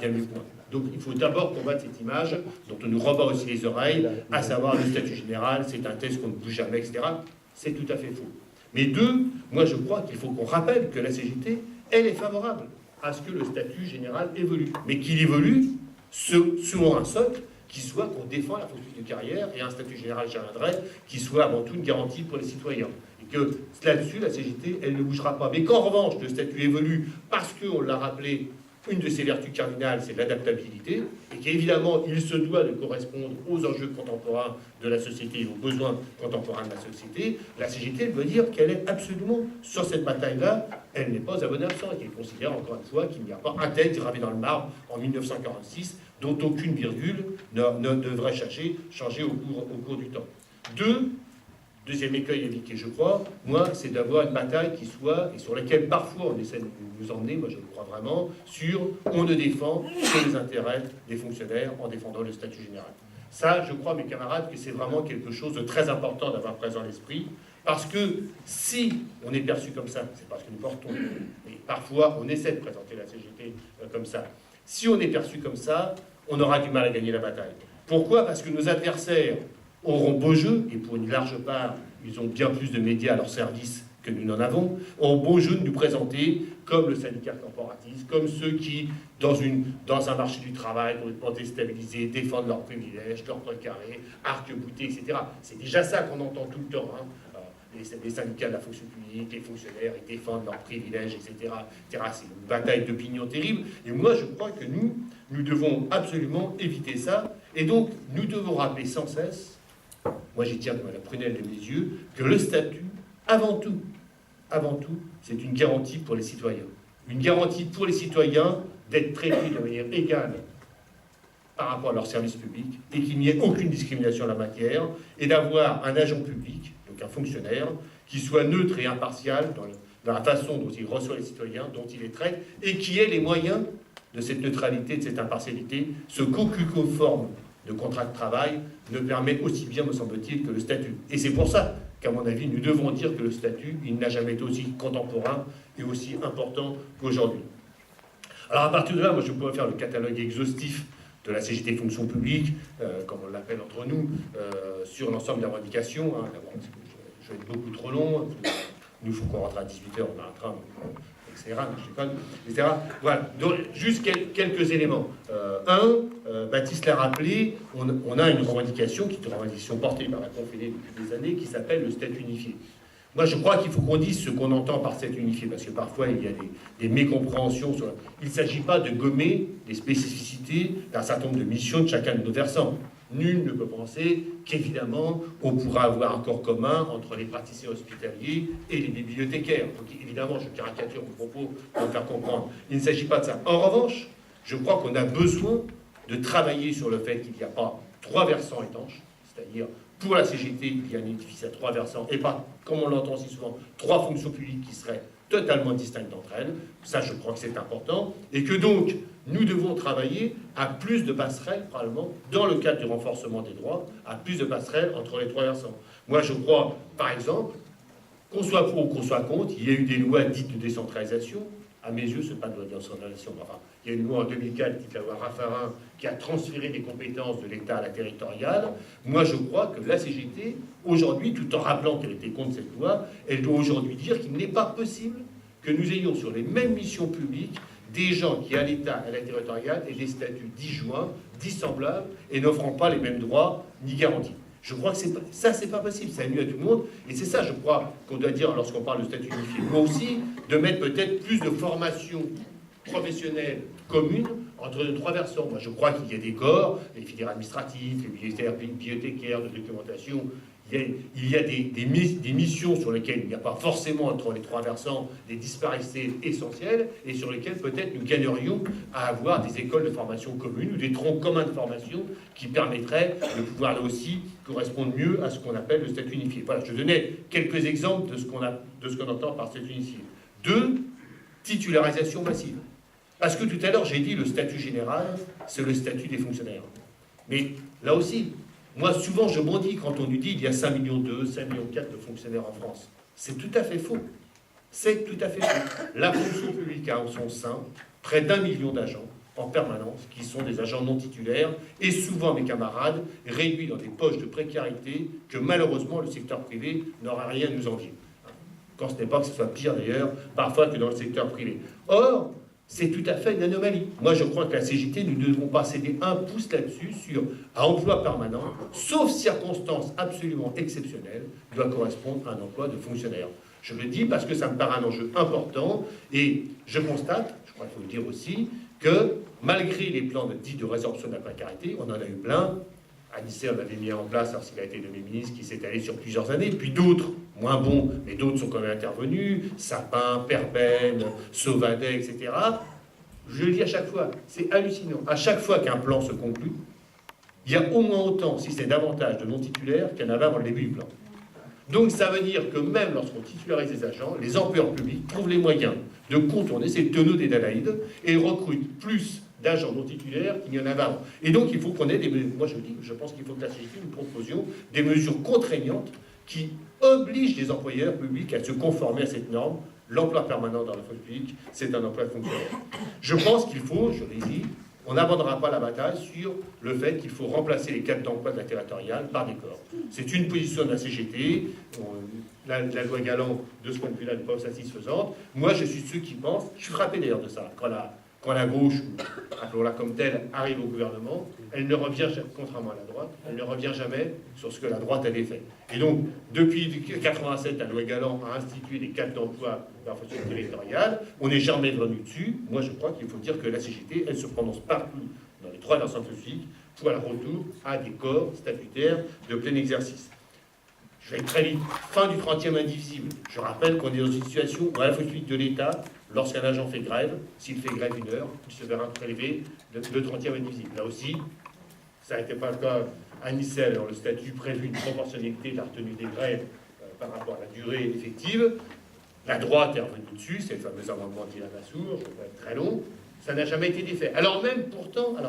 bien mieux que moi. Donc il faut d'abord combattre cette image dont on nous rebat aussi les oreilles, à savoir le statut général, c'est un test qu'on ne bouge jamais, etc. C'est tout à fait faux. Mais deux, moi je crois qu'il faut qu'on rappelle que la CGT, elle est favorable à ce que le statut général évolue. Mais qu'il évolue selon un socle qui soit qu'on défend la fonction de carrière et un statut général, j'y reviendrai, qui soit avant tout une garantie pour les citoyens. Et que là-dessus, la CGT, elle ne bougera pas. Mais qu'en revanche, le statut évolue parce qu'on l'a rappelé, une de ses vertus cardinales, c'est l'adaptabilité, et qu'évidemment, il se doit de correspondre aux enjeux contemporains de la société et aux besoins contemporains de la société. La CGT, elle doit dire qu'elle est absolument sur cette bataille-là, elle n'est pas à bon absent, et qu'elle considère encore une fois qu'il n'y a pas un texte gravé dans le marbre en 1946, dont aucune virgule ne devrait changer au cours du temps. Deuxième écueil évité, je crois, moi, c'est d'avoir une bataille qui soit, et sur laquelle parfois on essaie de nous emmener, moi je le crois vraiment, sur on ne défend que les intérêts des fonctionnaires en défendant le statut général. Ça, je crois, mes camarades, que c'est vraiment quelque chose de très important d'avoir présent à l'esprit, parce que si on est perçu comme ça, c'est parce que nous portons, et parfois on essaie de présenter la CGT comme ça, si on est perçu comme ça, on aura du mal à gagner la bataille. Pourquoi ? Parce que nos adversaires auront beau jeu, et pour une large part, ils ont bien plus de médias à leur service que nous n'en avons, auront beau jeu de nous présenter comme le syndicat corporatiste, comme ceux qui, dans un marché du travail complètement déstabilisé, défendent leurs privilèges, leurs précarés, arc-boutés, etc. C'est déjà ça qu'on entend tout le temps. Hein. Les syndicats de la fonction publique, les fonctionnaires, ils défendent leurs privilèges, etc. C'est une bataille d'opinion terrible. Et moi, je crois que nous devons absolument éviter ça. Et donc, nous devons rappeler sans cesse, moi j'y tiens comme à la prunelle de mes yeux, que le statut, avant tout, c'est une garantie pour les citoyens. Une garantie pour les citoyens d'être traités de manière égale par rapport à leur service public et qu'il n'y ait aucune discrimination en la matière et d'avoir un agent public, donc un fonctionnaire, qui soit neutre et impartial dans la façon dont il reçoit les citoyens, dont il les traite et qui ait les moyens de cette neutralité, de cette impartialité, ce qu'aucune forme de contrat de travail ne permet aussi bien, me semble-t-il, que le statut. Et c'est pour ça qu'à mon avis, nous devons dire que le statut, il n'a jamais été aussi contemporain et aussi important qu'aujourd'hui. Alors à partir de là, moi je pourrais faire le catalogue exhaustif de la CGT fonction publique, comme on l'appelle entre nous, sur l'ensemble des revendications. Hein. Je vais être beaucoup trop long. Nous, il faut qu'on rentre à 18h, on a un train, etc. Voilà, donc juste quelques éléments. Baptiste l'a rappelé, on a une revendication qui est une revendication portée par la Confédé depuis des années, qui s'appelle le statut unifié. Moi, je crois qu'il faut qu'on dise ce qu'on entend par statut unifié, parce que parfois, il y a des mécompréhensions. Il ne s'agit pas de gommer les spécificités d'un certain nombre de missions de chacun de nos versants. Nul ne peut penser qu'évidemment, on pourra avoir un corps commun entre les praticiens hospitaliers et les bibliothécaires. Donc évidemment, je caricature mon propos pour me faire comprendre. Il ne s'agit pas de ça. En revanche, je crois qu'on a besoin de travailler sur le fait qu'il n'y a pas trois versants étanches, c'est-à-dire pour la CGT, il y a un édifice à trois versants, et pas, comme on l'entend si souvent, trois fonctions publiques qui seraient totalement distinctes entre elles. Ça, je crois que c'est important. Et que donc, nous devons travailler à plus de passerelles, probablement, dans le cadre du renforcement des droits, à plus de passerelles entre les trois versants. Moi, je crois, par exemple, qu'on soit pour ou qu'on soit contre, il y a eu des lois dites de décentralisation. À mes yeux, ce n'est pas de loi de décentralisation. Enfin, il y a une loi en 2004, dite la loi Raffarin, qui a transféré des compétences de l'État à la territoriale. Moi, je crois que la CGT, aujourd'hui, tout en rappelant qu'elle était contre cette loi, elle doit aujourd'hui dire qu'il n'est pas possible que nous ayons sur les mêmes missions publiques des gens qui, à l'État, à la territoriale, aient des statuts disjoints, dissemblables, et n'offrant pas les mêmes droits ni garanties. Je crois que c'est pas possible, ça nuit à tout le monde, et c'est ça, je crois, qu'on doit dire lorsqu'on parle de statut unifié. Moi aussi, de mettre peut-être plus de formation professionnelle commune entre les trois versants. Moi, je crois qu'il y a des corps, les filières administratives, les bibliothécaires, de documentation. Il y a des missions sur lesquelles il n'y a pas forcément entre les trois versants des disparités essentielles et sur lesquelles peut-être nous gagnerions à avoir des écoles de formation communes ou des troncs communs de formation qui permettraient de pouvoir là aussi correspondre mieux à ce qu'on appelle le statut unifié. Voilà, je donnais quelques exemples de ce qu'on entend par statut unifié. 2, titularisation massive. Parce que tout à l'heure, j'ai dit le statut général, c'est le statut des fonctionnaires. Mais là aussi, moi, souvent, je bondis quand on nous dit qu'il y a 5,2 millions, 5,4 millions de fonctionnaires en France. C'est tout à fait faux. C'est tout à fait faux. La fonction publique a en son sein près d'1 million d'agents en permanence, qui sont des agents non titulaires, et souvent, mes camarades, réduits dans des poches de précarité que malheureusement le secteur privé n'aura rien à nous envier. Quand ce n'est pas que ce soit pire d'ailleurs, parfois que dans le secteur privé. Or, c'est tout à fait une anomalie. Moi, je crois que la CGT, nous ne devons pas céder un pouce là-dessus sur un emploi permanent, sauf circonstances absolument exceptionnelles, doit correspondre à un emploi de fonctionnaire. Je le dis parce que ça me paraît un enjeu important, et je constate, je crois qu'il faut le dire aussi, que malgré les plans dits de résorption de la précarité, on en a eu plein. Anicet en avait mis en place, alors s'il a été nommé ministre, qui s'est allé sur plusieurs années, puis d'autres, moins bons, mais d'autres sont quand même intervenus, Sapin, Perben, Sauvadet, etc. Je le dis à chaque fois, c'est hallucinant. À chaque fois qu'un plan se conclut, il y a au moins autant, si c'est davantage, de non-titulaires qu'il y en avait avant le début du plan. Donc ça veut dire que même lorsqu'on titularise les agents, les employeurs publics trouvent les moyens de contourner ces tonneaux des Danaïdes et recrutent plus d'agents non titulaires qu'il y en avait avant. Et donc il faut qu'on ait des mesures. Moi je pense qu'il faut que la CGT nous proposions des mesures contraignantes qui obligent les employeurs publics à se conformer à cette norme. L'emploi permanent dans la fonction publique, c'est un emploi de fonctionnaire. Je pense qu'il faut, je l'ai dit, on n'abandonnera pas la bataille sur le fait qu'il faut remplacer les cadres d'emploi de la territoriale par des corps. C'est une position de la CGT. La loi Galland, de ce point de vue-là, n'est pas satisfaisante. Moi, je suis de ceux qui pensent, je suis frappé d'ailleurs de ça, quand la gauche, appelons-la comme telle, arrive au gouvernement, elle ne revient, contrairement à la droite, elle ne revient jamais sur ce que la droite avait fait. Et donc, depuis 1987, la loi Galland a institué des cadres d'emploi dans la fonction territoriale, on n'est jamais venu dessus. Moi, je crois qu'il faut dire que la CGT, elle se prononce partout dans les trois versants physiques pour le retour à des corps statutaires de plein exercice. Je vais très vite. Fin du 30e indivisible. Je rappelle qu'on est dans une situation où, à la fonction publique de l'État, lorsqu'un agent fait grève, s'il fait grève 1 heure, il se verra prélever le 30e indivisible. Là aussi, ça n'était pas le cas à Nicelle, dans le statut prévu une proportionnalité de la retenue des grèves par rapport à la durée effective. La droite est revenue dessus, c'est le fameux amendement d'Ilan Massour, je ne vais pas être très long. Ça n'a jamais été défait. Alors même pourtant, moi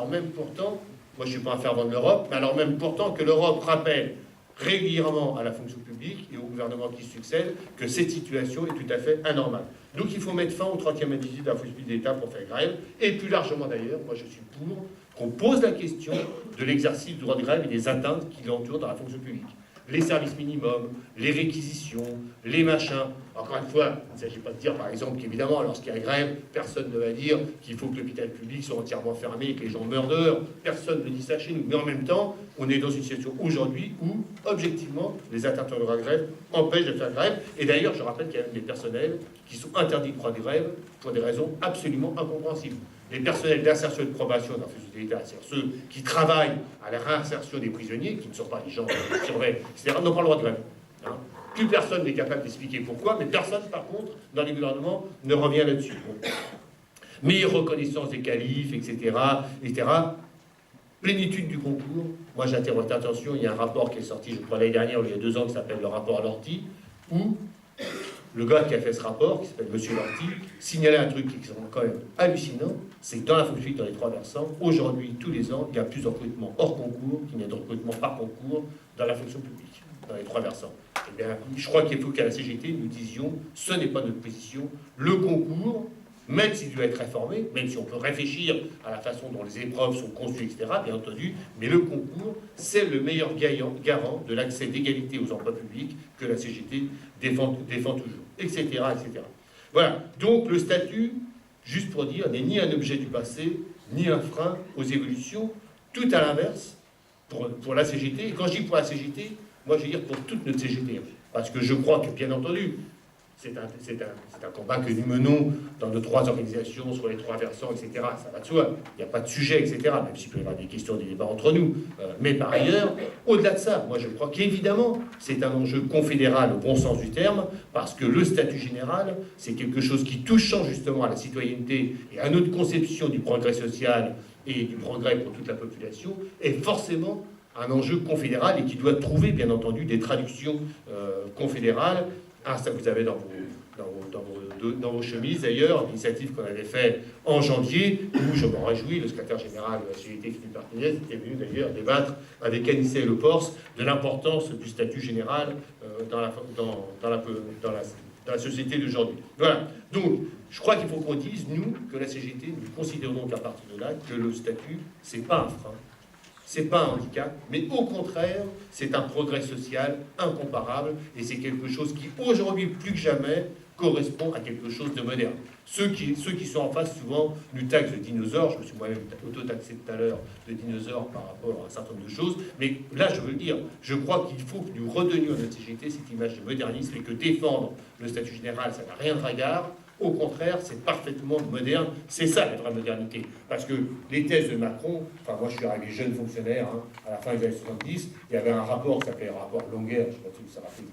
je ne suis pas un fervent de l'Europe, mais alors même pourtant que l'Europe rappelle régulièrement à la fonction publique et au gouvernement qui succède que cette situation est tout à fait anormale. Donc il faut mettre fin au 30e indivisible de la fonction publique d'État pour faire grève, et plus largement d'ailleurs, moi je suis pour qu'on pose la question de l'exercice du droit de grève et des atteintes qui l'entourent dans la fonction publique. Les services minimums, les réquisitions, les machins. Encore une fois, il ne s'agit pas de dire, par exemple, qu'évidemment, lorsqu'il y a grève, personne ne va dire qu'il faut que l'hôpital public soit entièrement fermé et que les gens meurent dehors. Personne ne dit ça chez nous. Mais en même temps, on est dans une situation aujourd'hui où, objectivement, les atteintes au droit de grève empêchent de faire grève. Et d'ailleurs, je rappelle qu'il y a des personnels qui sont interdits de droit de grève pour des raisons absolument incompréhensibles. Les personnels d'insertion et de probation dans la fonction de l'État, c'est-à-dire ceux qui travaillent à la réinsertion des prisonniers, qui ne sont pas les gens qui surveillent, etc., n'ont pas le droit de grève. Hein. Plus personne n'est capable d'expliquer pourquoi, mais personne, par contre, dans les gouvernements, ne revient là-dessus. Bon. Meilleure reconnaissance des qualifs, etc., etc. Plénitude du concours. Moi, j'attire votre attention, il y a un rapport qui est sorti, je crois, l'année dernière, ou il y a 2 ans, qui s'appelle le rapport Lortie, où le gars qui a fait ce rapport, qui s'appelle M. Lortie, signalait un truc qui est quand même hallucinant, c'est que dans la fonction publique, dans les 3 versants, aujourd'hui, tous les ans, il y a plus de recrutement hors concours qu'il n'y a de recrutement par concours dans la fonction publique, dans les 3 versants. Eh bien, je crois qu'il faut qu'à la CGT, nous disions, ce n'est pas notre position, le concours, même s'il doit être réformé, même si on peut réfléchir à la façon dont les épreuves sont conçues, etc., bien entendu, mais le concours, c'est le meilleur garant de l'accès d'égalité aux emplois publics que la CGT défend toujours, etc., etc. Voilà, donc le statut, juste pour dire, n'est ni un objet du passé, ni un frein aux évolutions, tout à l'inverse, pour la CGT. Et quand je dis pour la CGT, moi je veux dire pour toute notre CGT, parce que je crois que, bien entendu, c'est un combat que nous menons dans nos 3 organisations, sur les 3 versants, etc. Ça va de soi. Il n'y a pas de sujet, etc. Même s'il peut y avoir des questions, des débats entre nous. Mais par ailleurs, au-delà de ça, moi je crois qu'évidemment, c'est un enjeu confédéral au bon sens du terme, parce que le statut général, c'est quelque chose qui touche justement à la citoyenneté et à notre conception du progrès social et du progrès pour toute la population, est forcément un enjeu confédéral et qui doit trouver, bien entendu, des traductions confédérales. Ah, ça vous avez dans vos chemises d'ailleurs, l'initiative qu'on avait faite en janvier, où je m'en réjouis, le secrétaire général de la CGT, Philippe Martinez, était venu d'ailleurs débattre avec Anicet Le Pors de l'importance du statut général dans la dans la société d'aujourd'hui. Voilà. Donc, je crois qu'il faut qu'on dise, nous, que la CGT, nous considérons qu'à partir de là, que le statut, c'est pas un frein, c'est pas un handicap, mais au contraire, c'est un progrès social incomparable, et c'est quelque chose qui, aujourd'hui, plus que jamais, correspond à quelque chose de moderne. Ceux qui sont en face, souvent, nous taxent de dinosaures. Je me suis moi-même auto-taxé tout à l'heure de dinosaures par rapport à un certain nombre de choses. Mais là, je veux le dire, je crois qu'il faut que nous redonnions à notre CGT cette image de modernisme et que défendre le statut général, ça n'a rien de ringard. Au contraire, c'est parfaitement moderne. C'est ça, la vraie modernité. Parce que les thèses de Macron, enfin, moi, je suis arrivé jeune fonctionnaire, hein, à la fin des années 70, il y avait un rapport qui s'appelait le rapport Longuet, je ne sais pas si vous vous rappelez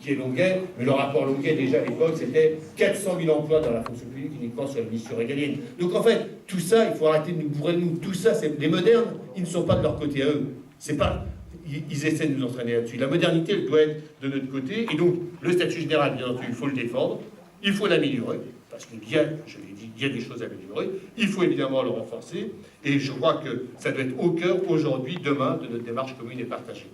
qui est Longuet, mais le rapport Longuet, déjà à l'époque, c'était 400 000 emplois dans la fonction publique uniquement sur la mission régalienne. Donc en fait, tout ça, il faut arrêter de nous bourrer de nous. Tout ça, c'est les modernes, ils ne sont pas de leur côté à eux. C'est pas, ils essaient de nous entraîner là-dessus. La modernité, elle doit être de notre côté. Et donc, le statut général, bien entendu, il faut le défendre, il faut l'améliorer, parce qu'il y a, je l'ai dit, il y a des choses à améliorer. Il faut évidemment le renforcer. Et je crois que ça doit être au cœur, aujourd'hui, demain, de notre démarche commune et partagée.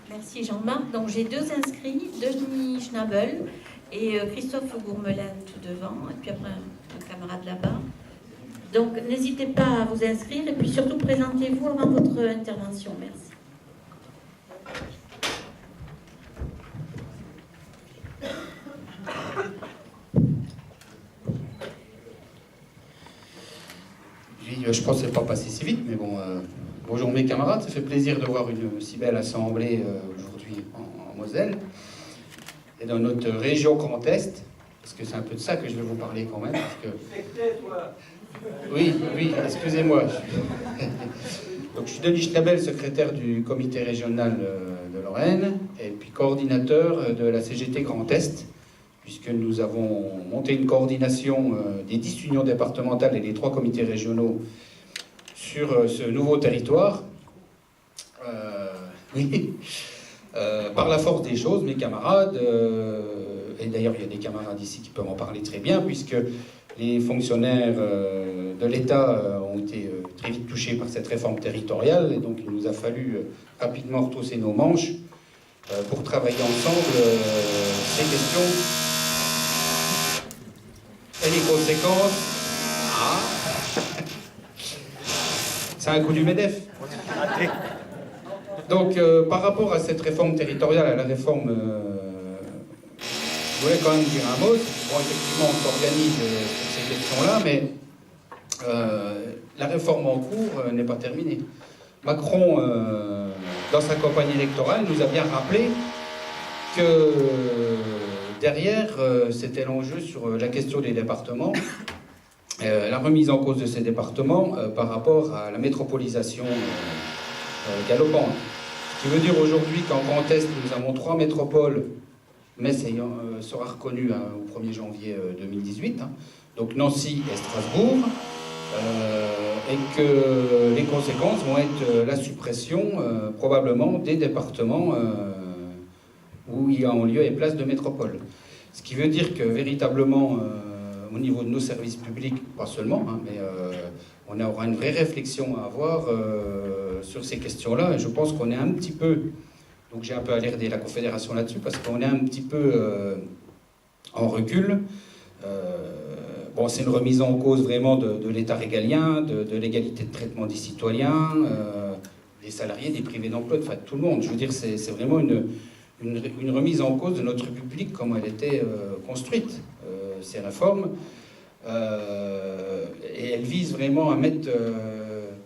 Merci Jean-Marc. Donc j'ai deux inscrits, Denis Schnabel et Christophe Gourmelin tout devant, et puis après un camarade là-bas. Donc n'hésitez pas à vous inscrire et puis surtout présentez-vous avant votre intervention. Merci. Je pensais pas passer si vite, mais bon, bonjour mes camarades, ça fait plaisir de voir une si belle assemblée aujourd'hui en Moselle et dans notre région Grand Est, parce que c'est un peu de ça que je vais vous parler quand même. Parce que... Oui, excusez-moi. Donc je suis Denis Schnabel, secrétaire du comité régional de Lorraine et puis coordinateur de la CGT Grand Est, puisque nous avons monté une coordination des 10 unions départementales et des 3 comités régionaux sur ce nouveau territoire. Par la force des choses, mes camarades, et d'ailleurs il y a des camarades ici qui peuvent en parler très bien, puisque les fonctionnaires de l'État ont été très vite touchés par cette réforme territoriale, et donc il nous a fallu rapidement retrousser nos manches pour travailler ensemble ces questions et les conséquences. C'est un coup du MEDEF. Donc, par rapport à cette réforme territoriale, à la réforme, je voulais quand même dire un mot. Bon, effectivement, on s'organise sur ces questions-là, mais la réforme en cours n'est pas terminée. Macron, dans sa campagne électorale, nous a bien rappelé que derrière, c'était l'enjeu sur la question des départements, la remise en cause de ces départements par rapport à la métropolisation galopante. Ce qui veut dire aujourd'hui qu'en Grand Est, nous avons 3 métropoles, Metz sera reconnue au 1er janvier 2018, hein, donc Nancy et Strasbourg, et que les conséquences vont être la suppression probablement des départements où il y a en lieu et place de métropole. Ce qui veut dire que véritablement, au niveau de nos services publics, pas seulement, hein, mais on aura une vraie réflexion à avoir sur ces questions-là. Et je pense qu'on est un petit peu, donc j'ai un peu alerté la Confédération là-dessus, parce qu'on est un petit peu en recul. Bon, c'est une remise en cause vraiment de l'État régalien, de l'égalité de traitement des citoyens, des salariés, des privés d'emploi, enfin de tout le monde. Je veux dire, c'est vraiment une remise en cause de notre République comme elle était construite, ces réformes. Et elle vise vraiment à mettre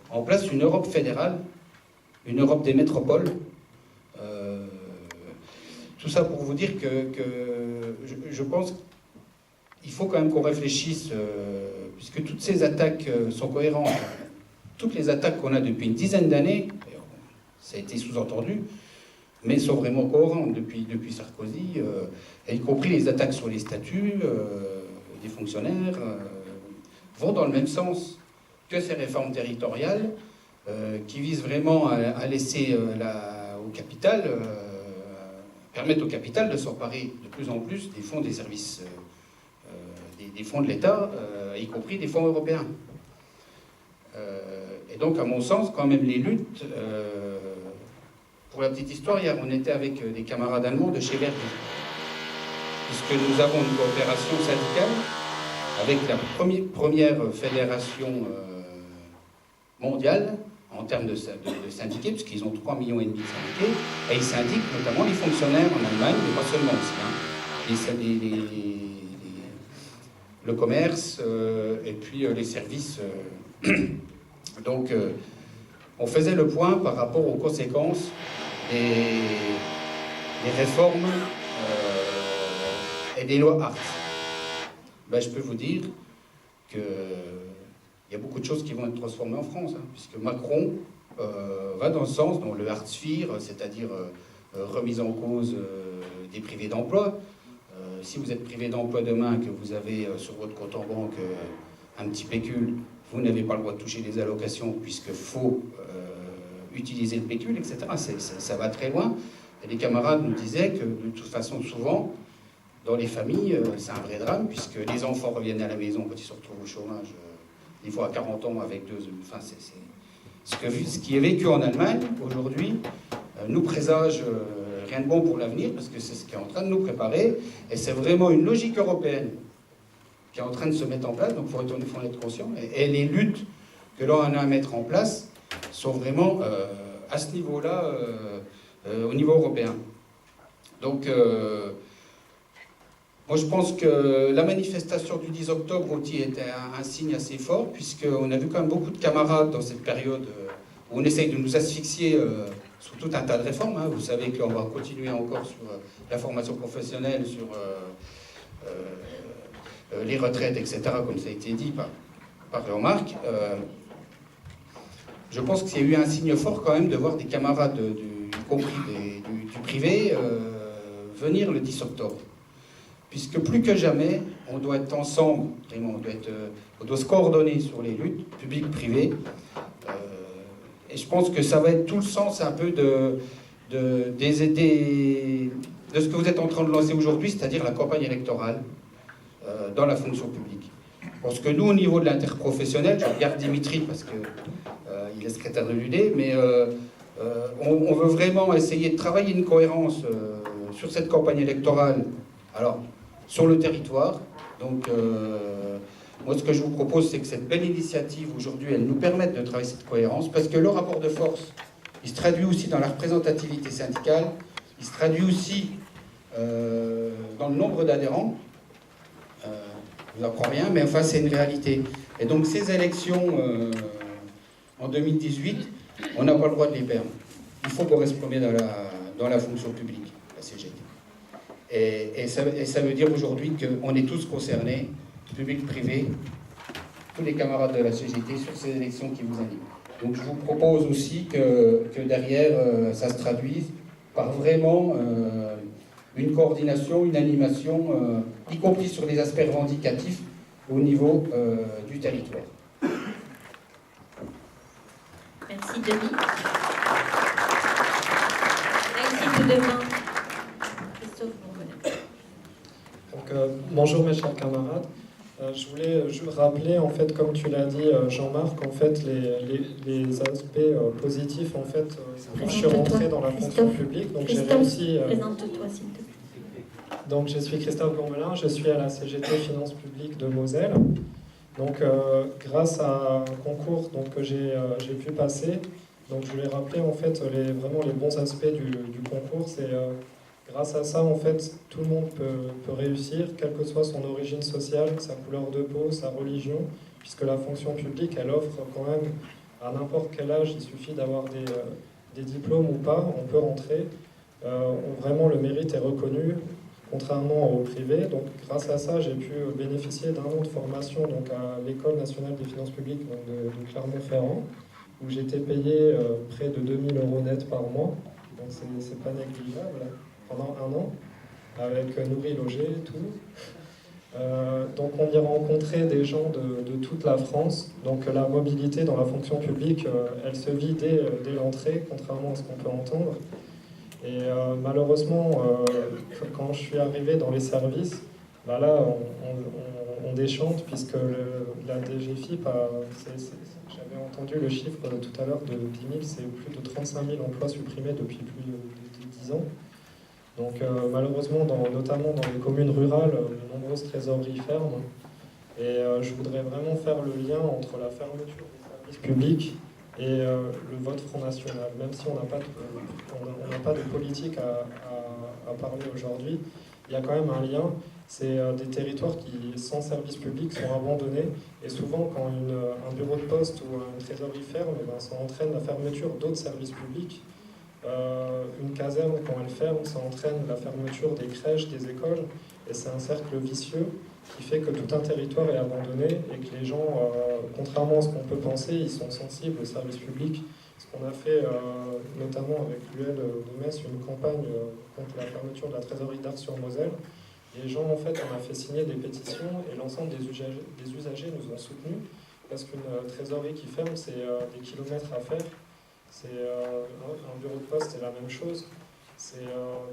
en place une Europe fédérale, une Europe des métropoles. Tout ça pour vous dire que je pense qu'il faut quand même qu'on réfléchisse, puisque toutes ces attaques sont cohérentes. Toutes les attaques qu'on a depuis une dizaine d'années, ça a été sous-entendu, mais sont vraiment cohérentes depuis Sarkozy, y compris les attaques sur les statuts des fonctionnaires, vont dans le même sens que ces réformes territoriales qui visent vraiment à laisser au capital, permettre au capital de s'emparer de plus en plus des fonds des services, des fonds de l'État, y compris des fonds européens. Et Et donc, à mon sens, quand même, les luttes... pour la petite histoire, hier, on était avec des camarades allemands de chez Verdi, puisque nous avons une coopération syndicale avec la première fédération mondiale en termes de syndiqués, puisqu'ils ont 3,5 millions de syndiqués, et ils syndiquent notamment les fonctionnaires en Allemagne, mais pas seulement aussi, le commerce et puis les services. Donc, on faisait le point par rapport aux conséquences des réformes et des lois Hartz. Ben, je peux vous dire qu'il y a beaucoup de choses qui vont être transformées en France, hein, puisque Macron va dans le sens dont le Hartz-IV, c'est-à-dire remise en cause des privés d'emploi. Si vous êtes privé d'emploi demain, que vous avez sur votre compte en banque un petit pécule, vous n'avez pas le droit de toucher les allocations puisqu'il faut utiliser le pécule, etc. Ça va très loin. Et les camarades nous disaient que de toute façon, souvent, dans les familles, c'est un vrai drame, puisque les enfants reviennent à la maison quand ils se retrouvent au chômage, des fois à 40 ans avec deux... Enfin, ce qui est vécu en Allemagne, aujourd'hui, nous présage rien de bon pour l'avenir, parce que c'est ce qui est en train de nous préparer, et c'est vraiment une logique européenne qui est en train de se mettre en place, donc il faut en être conscient. Et les luttes que l'on a à mettre en place sont vraiment à ce niveau-là, au niveau européen. Donc, moi je pense que la manifestation du 10 octobre aussi était un signe assez fort, puisqu'on a vu quand même beaucoup de camarades dans cette période où on essaye de nous asphyxier sur tout un tas de réformes. Hein. Vous savez qu'on va continuer encore sur la formation professionnelle, sur les retraites, etc., comme ça a été dit par Jean-Marc. Je pense qu'il y a eu un signe fort quand même de voir des camarades, y compris du privé, venir le 10 octobre. Puisque plus que jamais, on doit être ensemble, vraiment, on doit se coordonner sur les luttes publiques-privées. Et je pense que ça va être tout le sens un peu de ce que vous êtes en train de lancer aujourd'hui, c'est-à-dire la campagne électorale dans la fonction publique. Parce que nous, au niveau de l'interprofessionnel, je regarde Dimitri parce qu'il est secrétaire de l'UD, mais on veut vraiment essayer de travailler une cohérence sur cette campagne électorale. Alors, sur le territoire. Donc, moi, ce que je vous propose, c'est que cette belle initiative, aujourd'hui, elle nous permette de travailler cette cohérence, parce que le rapport de force, il se traduit aussi dans la représentativité syndicale, il se traduit aussi dans le nombre d'adhérents. Je vous apprends rien, mais enfin, c'est une réalité. Et donc, ces élections, en 2018, on n'a pas le droit de les perdre. Il faut qu'on reste premier dans la fonction publique, la CGT. Et ça veut dire aujourd'hui qu'on est tous concernés, public, privé, tous les camarades de la CGT, sur ces élections qui vous animent. Donc je vous propose aussi que derrière, ça se traduise par vraiment une coordination, une animation, y compris sur les aspects revendicatifs au niveau du territoire. Merci Denis. Merci tout de même. Donc, bonjour mes chers camarades. Je voulais rappeler, en fait, comme tu l'as dit, Jean-Marc, en fait, les aspects positifs, en fait, quand je suis rentré dans la fonction publique. Donc, j'ai réussi. Présente-toi, s'il te plaît. Donc, je suis Christophe Gourmelin, je suis à la CGT Finances Publiques de Moselle. Donc, grâce à un concours que j'ai pu passer, donc je voulais rappeler, en fait, vraiment les bons aspects du concours. C'est grâce à ça, en fait, tout le monde peut réussir, quelle que soit son origine sociale, sa couleur de peau, sa religion, puisque la fonction publique, elle offre quand même à n'importe quel âge, il suffit d'avoir des diplômes ou pas, on peut rentrer. Vraiment, le mérite est reconnu, contrairement au privé. Donc, grâce à ça, j'ai pu bénéficier d'un an de formation donc, à l'École nationale des finances publiques donc de Clermont-Ferrand, où j'étais payé près de 2 000 € net par mois. Donc, c'est pas négligeable. Pendant un an, avec nourri, logé et tout. Donc on y rencontrait des gens de toute la France. Donc la mobilité dans la fonction publique, elle se vit dès l'entrée, contrairement à ce qu'on peut entendre. Et malheureusement, quand je suis arrivé dans les services, bah là, on déchante, puisque la DGFiP j'avais entendu le chiffre tout à l'heure de 10 000, c'est plus de 35 000 emplois supprimés depuis plus de 10 ans. Donc malheureusement, notamment dans les communes rurales, de nombreuses trésoreries ferment. Et je voudrais vraiment faire le lien entre la fermeture des services publics et le vote Front National. Même si on n'a pas de politique à parler aujourd'hui, il y a quand même un lien. C'est des territoires qui, sans service public, sont abandonnés. Et souvent, quand un bureau de poste ou une trésorerie ferme, ça entraîne la fermeture d'autres services publics. Une caserne, quand elle ferme, ça entraîne la fermeture des crèches, des écoles. Et c'est un cercle vicieux qui fait que tout un territoire est abandonné et que les gens, contrairement à ce qu'on peut penser, ils sont sensibles aux services publics. Ce qu'on a fait, notamment avec l'UL de Metz, une campagne contre la fermeture de la trésorerie d'Ars-sur-Moselle. Les gens, en fait, on a fait signer des pétitions et l'ensemble des usagers nous ont soutenus parce qu'une trésorerie qui ferme, c'est des kilomètres à faire. C'est un bureau de poste, c'est la même chose.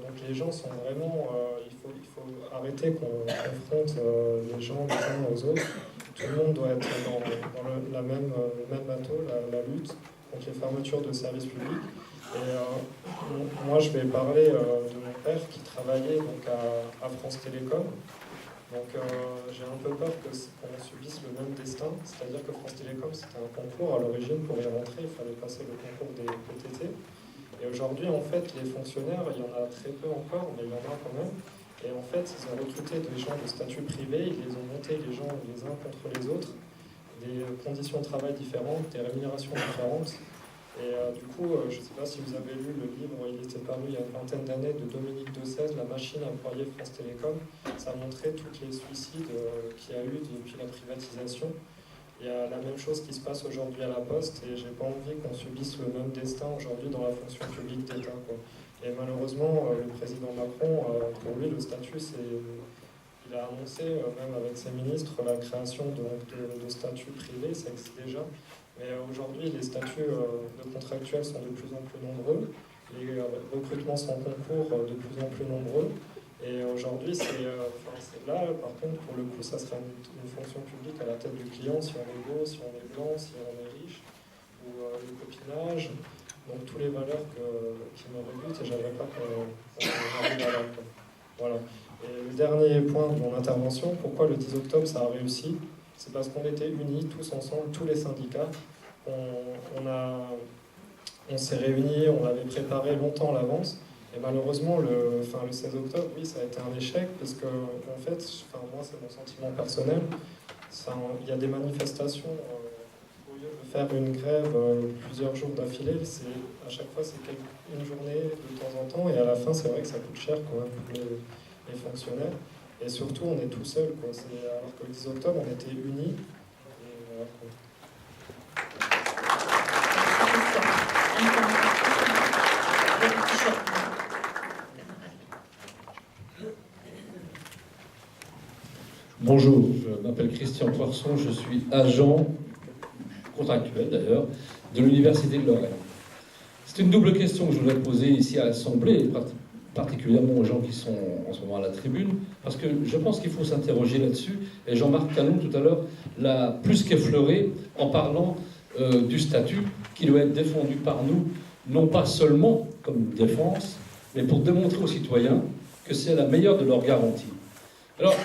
Donc les gens sont vraiment... il faut arrêter qu'on confronte les gens les uns aux autres. Tout le monde doit être dans le même bateau, la lutte contre les fermetures de services publics. Et moi, je vais parler de mon père qui travaillait donc, à France Télécom. Donc j'ai un peu peur qu'on subisse le même destin. C'est-à-dire que France Télécom, c'était un concours à l'origine. Pour y rentrer, il fallait passer le concours des PTT. Et aujourd'hui, en fait, les fonctionnaires, il y en a très peu encore, mais il y en a quand même. Et en fait, ils ont recruté des gens de statut privé, ils les ont montés les gens les uns contre les autres, des conditions de travail différentes, des rémunérations différentes. Et du coup, je ne sais pas si vous avez lu le livre, il était paru il y a une vingtaine d'années, de Dominique Dessèze, La machine à broyer France Télécom. Ça montrait tous les suicides qu'il y a eu depuis la privatisation. Il y a la même chose qui se passe aujourd'hui à la Poste et j'ai pas envie qu'on subisse le même destin aujourd'hui dans la fonction publique d'État. Et malheureusement, le président Macron, pour lui, le statut, il a annoncé, même avec ses ministres, la création de statuts privés, ça existe déjà. Mais aujourd'hui, les statuts de contractuels sont de plus en plus nombreux, les recrutements sans concours de plus en plus nombreux. Et aujourd'hui, c'est là, par contre, pour le coup, ça serait une fonction publique à la tête du client, si on est beau, si on est blanc, si on est riche, ou le copinage, donc toutes les valeurs qui me rébutent, et j'aimerais pas qu'on arrive à là. Voilà. Et le dernier point de mon intervention, pourquoi le 10 octobre ça a réussi, c'est parce qu'on était unis, tous ensemble, tous les syndicats. On s'est réunis, on l'avait préparé longtemps à l'avance. Et malheureusement, le 16 octobre, oui, ça a été un échec, parce que, en fait, moi, c'est mon sentiment personnel, il y a des manifestations, au lieu de faire une grève plusieurs jours d'affilée, à chaque fois, c'est une journée de temps en temps, et à la fin, c'est vrai que ça coûte cher quand même pour les fonctionnaires. Et surtout, on est tout seul, quoi. Alors que le 10 octobre, on était unis. Et voilà, quoi. Bonjour, je m'appelle Christian Poisson, je suis agent contractuel d'ailleurs de l'Université de Lorraine. C'est une double question que je voudrais poser ici à l'Assemblée, particulièrement aux gens qui sont en ce moment à la tribune, parce que je pense qu'il faut s'interroger là-dessus, et Jean-Marc Canon tout à l'heure l'a plus qu'effleuré en parlant du statut qui doit être défendu par nous, non pas seulement comme défense, mais pour démontrer aux citoyens que c'est la meilleure de leurs garanties. Alors,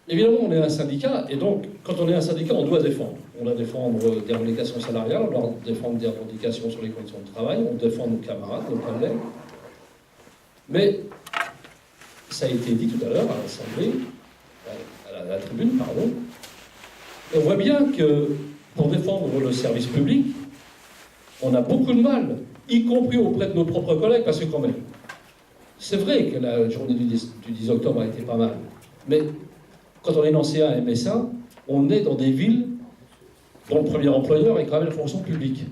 évidemment, on est un syndicat, et donc, quand on est un syndicat, on doit défendre. On doit défendre des revendications salariales, on doit défendre des revendications sur les conditions de travail, on défend nos camarades, nos collègues. Mais, ça a été dit tout à l'heure à l'Assemblée, à la tribune, pardon, on voit bien que pour défendre le service public, on a beaucoup de mal, y compris auprès de nos propres collègues, parce que quand même, c'est vrai que la journée du 10 octobre a été pas mal, mais quand on est lancé à MSA, on est dans des villes dont le premier employeur est quand même la fonction publique.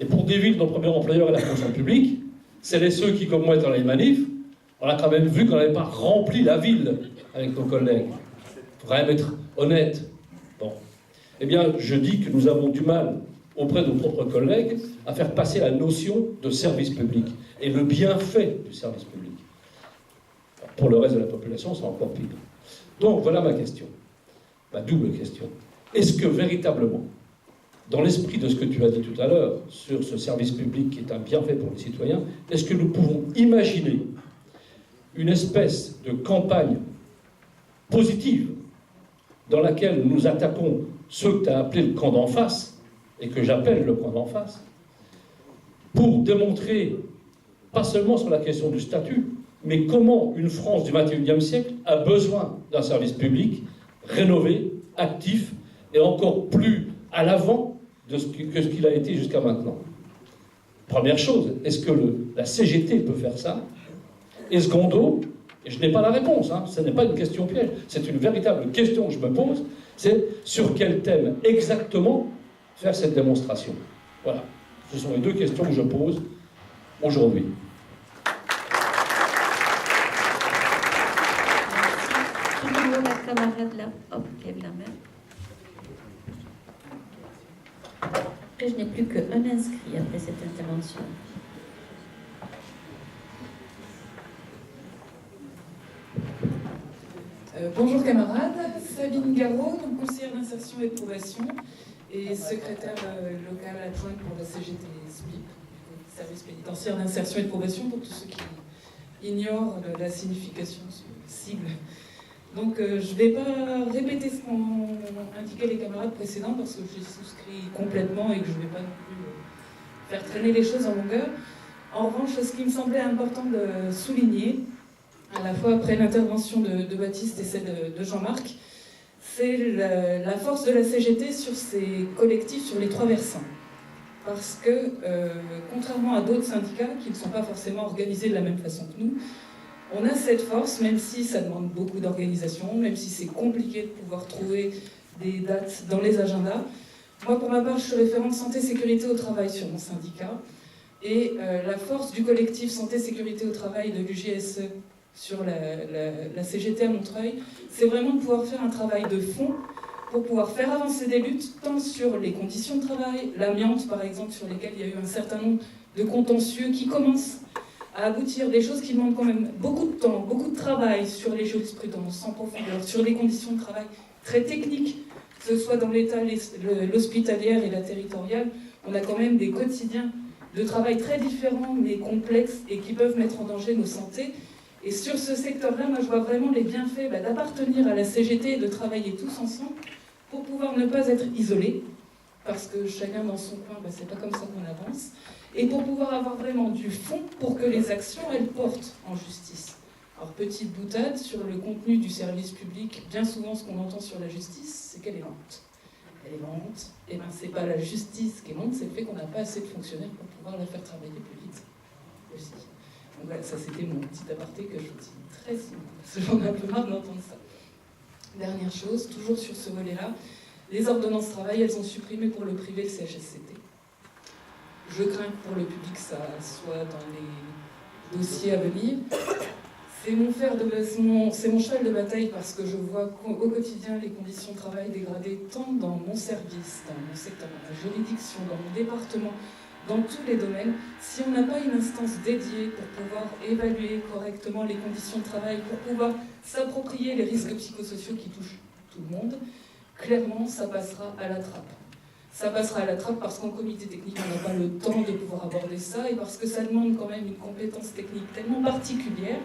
Et pour des villes dont le premier employeur est la fonction publique, c'est ceux qui, comme moi, étaient dans les manifs, on a quand même vu qu'on n'avait pas rempli la ville avec nos collègues. Il faut quand même être honnête. Bon. Eh bien, je dis que nous avons du mal, auprès de nos propres collègues, à faire passer la notion de service public et le bienfait du service public. Pour le reste de la population, c'est encore pire. Donc voilà ma question, ma double question. Est-ce que véritablement, dans l'esprit de ce que tu as dit tout à l'heure, sur ce service public qui est un bienfait pour les citoyens, est-ce que nous pouvons imaginer une espèce de campagne positive dans laquelle nous attaquons ceux que tu as appelés le camp d'en face, et que j'appelle le camp d'en face, pour démontrer, pas seulement sur la question du statut, mais comment une France du XXIe siècle a besoin d'un service public rénové, actif, et encore plus à l'avant que ce qu'il a été jusqu'à maintenant. Première chose, est-ce que la CGT peut faire ça? Et secondo, et je n'ai pas la réponse, ce n'est pas une question piège, c'est une véritable question que je me pose, c'est sur quel thème exactement faire cette démonstration. Voilà, ce sont les deux questions que je pose aujourd'hui. Tout le monde, la camarade là, hop, lève la main. Après, je n'ai plus qu'un inscrit après cette intervention. Bonjour camarades, Sabine Garot, donc conseillère d'insertion et de probation et secrétaire locale adjointe pour la CGT SPIP, service pénitentiaire d'insertion et de probation pour tous ceux qui ignorent la signification de ce sigle. Donc je ne vais pas répéter ce qu'ont indiqué les camarades précédents parce que je les souscris complètement et que je ne vais pas non plus faire traîner les choses en longueur. En revanche, ce qui me semblait important de souligner, à la fois après l'intervention de Baptiste et celle de Jean-Marc, c'est la force de la CGT sur ses collectifs, sur les trois versants. Parce que, contrairement à d'autres syndicats qui ne sont pas forcément organisés de la même façon que nous, on a cette force, même si ça demande beaucoup d'organisation, même si c'est compliqué de pouvoir trouver des dates dans les agendas. Moi, pour ma part, je suis référente santé-sécurité au travail sur mon syndicat. Et la force du collectif santé-sécurité au travail de l'UJSE sur la CGT à Montreuil, c'est vraiment de pouvoir faire un travail de fond pour pouvoir faire avancer des luttes, tant sur les conditions de travail, l'amiante par exemple, sur lesquelles il y a eu un certain nombre de contentieux qui commencent à aboutir, des choses qui demandent quand même beaucoup de temps, beaucoup de travail sur les jurisprudences en profondeur, sur les conditions de travail très techniques, que ce soit dans l'État, l'hospitalière et la territoriale. On a quand même des quotidiens de travail très différents mais complexes et qui peuvent mettre en danger nos santé. Et sur ce secteur-là, moi je vois vraiment les bienfaits d'appartenir à la CGT et de travailler tous ensemble pour pouvoir ne pas être isolés, parce que chacun dans son coin, c'est pas comme ça qu'on avance, et pour pouvoir avoir vraiment du fond pour que les actions, elles portent en justice. Alors petite boutade sur le contenu du service public, bien souvent ce qu'on entend sur la justice, c'est qu'elle est lente. Elle est lente, et bien c'est pas la justice qui est lente, c'est le fait qu'on n'a pas assez de fonctionnaires pour pouvoir la faire travailler plus vite aussi. Donc voilà, ça c'était mon petit aparté que je vous dis très souvent, parce que j'en ai un peu marre d'entendre ça. Dernière chose, toujours sur ce volet-là, les ordonnances travail, elles ont supprimé pour le privé le CHSCT. Je crains que pour le public ça soit dans les dossiers à venir. C'est mon cheval de bataille parce que je vois au quotidien les conditions de travail dégradées tant dans mon service, dans mon secteur, dans la juridiction, dans mon département, dans tous les domaines. Si on n'a pas une instance dédiée pour pouvoir évaluer correctement les conditions de travail, pour pouvoir s'approprier les risques psychosociaux qui touchent tout le monde, clairement, ça passera à la trappe. Ça passera à la trappe parce qu'en comité technique, on n'a pas le temps de pouvoir aborder ça et parce que ça demande quand même une compétence technique tellement particulière,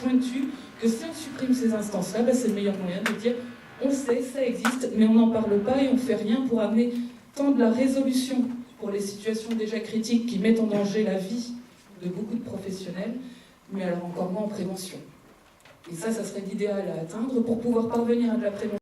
pointue, que si on supprime ces instances-là, c'est le meilleur moyen de dire on sait, ça existe, mais on n'en parle pas et on ne fait rien pour amener tant de la résolution pour les situations déjà critiques qui mettent en danger la vie de beaucoup de professionnels, mais alors encore moins en prévention. Et ça serait l'idéal à atteindre pour pouvoir parvenir à de la prévention